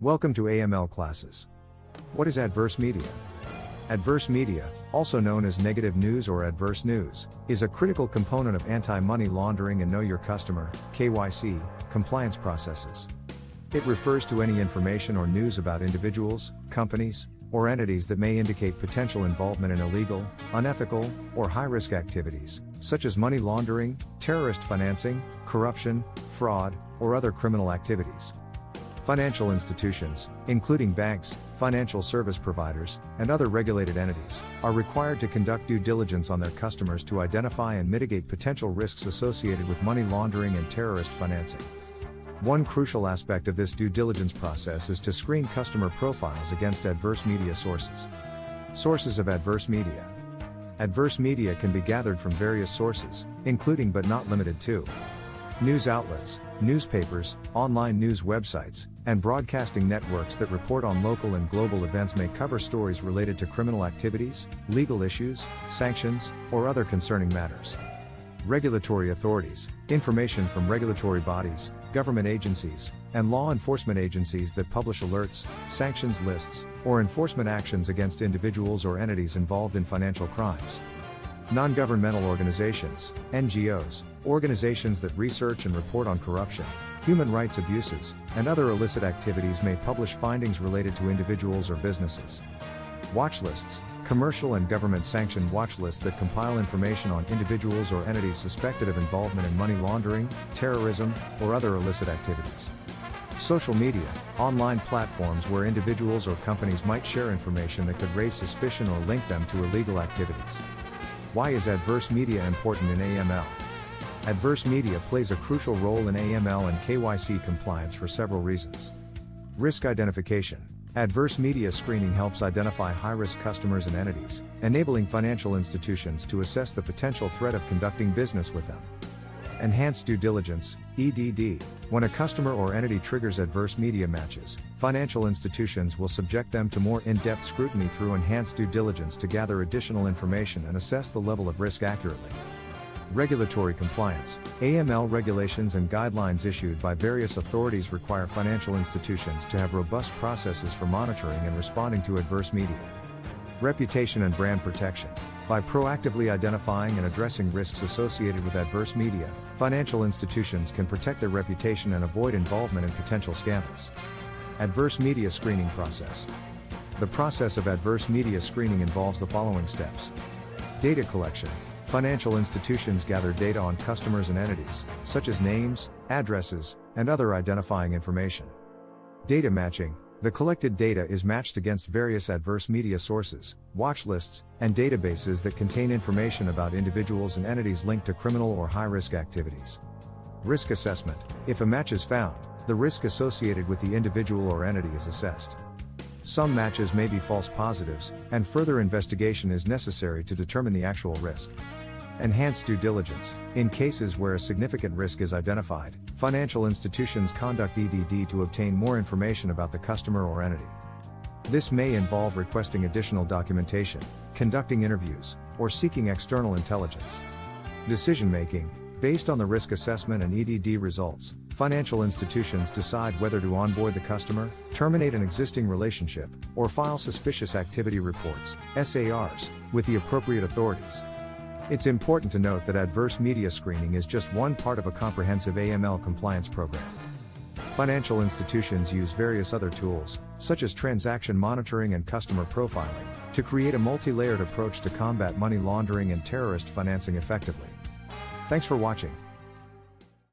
Welcome to AML classes. What is adverse media? Adverse media, also known as negative news or adverse news, is a critical component of anti-money laundering and know your customer (KYC) compliance processes. It refers to any information or news about individuals, companies, or entities that may indicate potential involvement in illegal, unethical, or high-risk activities, such as money laundering, terrorist financing, corruption, fraud, or other criminal activities. Financial institutions, including banks, financial service providers, and other regulated entities, are required to conduct due diligence on their customers to identify and mitigate potential risks associated with money laundering and terrorist financing. One crucial aspect of this due diligence process is to screen customer profiles against adverse media sources. Sources of adverse media. Adverse media can be gathered from various sources, including but not limited to news outlets, newspapers, online news websites, and broadcasting networks that report on local and global events may cover stories related to criminal activities, legal issues, sanctions, or other concerning matters. Regulatory authorities, information from regulatory bodies, government agencies, and law enforcement agencies that publish alerts, sanctions lists, or enforcement actions against individuals or entities involved in financial crimes. Non-governmental organizations, NGOs, organizations that research and report on corruption, human rights abuses, and other illicit activities may publish findings related to individuals or businesses. Watch lists, commercial and government-sanctioned watch lists that compile information on individuals or entities suspected of involvement in money laundering, terrorism, or other illicit activities. Social media, online platforms where individuals or companies might share information that could raise suspicion or link them to illegal activities. Why is adverse media important in AML? Adverse media plays a crucial role in AML and KYC compliance for several reasons. Risk identification. Adverse media screening helps identify high-risk customers and entities, enabling financial institutions to assess the potential threat of conducting business with them. Enhanced due diligence, EDD. When a customer or entity triggers adverse media matches, financial institutions will subject them to more in-depth scrutiny through enhanced due diligence to gather additional information and assess the level of risk accurately. Regulatory compliance. AML regulations and guidelines issued by various authorities require financial institutions to have robust processes for monitoring and responding to adverse media. Reputation and brand protection. By proactively identifying and addressing risks associated with adverse media, financial institutions can protect their reputation and avoid involvement in potential scandals. Adverse media screening process. The process of adverse media screening involves the following steps. Data collection. Financial institutions gather data on customers and entities, such as names, addresses, and other identifying information. Data matching. The collected data is matched against various adverse media sources, watch lists, and databases that contain information about individuals and entities linked to criminal or high-risk activities. Risk assessment. If a match is found, the risk associated with the individual or entity is assessed. Some matches may be false positives, and further investigation is necessary to determine the actual risk. Enhanced due diligence. In cases where a significant risk is identified, financial institutions conduct EDD to obtain more information about the customer or entity. This may involve requesting additional documentation, conducting interviews, or seeking external intelligence. Decision making. Based on the risk assessment and EDD results, financial institutions decide whether to onboard the customer, terminate an existing relationship, or file suspicious activity reports, SARs, with the appropriate authorities. It's important to note that adverse media screening is just one part of a comprehensive AML compliance program. Financial institutions use various other tools, such as transaction monitoring and customer profiling, to create a multi-layered approach to combat money laundering and terrorist financing effectively. Thanks for watching.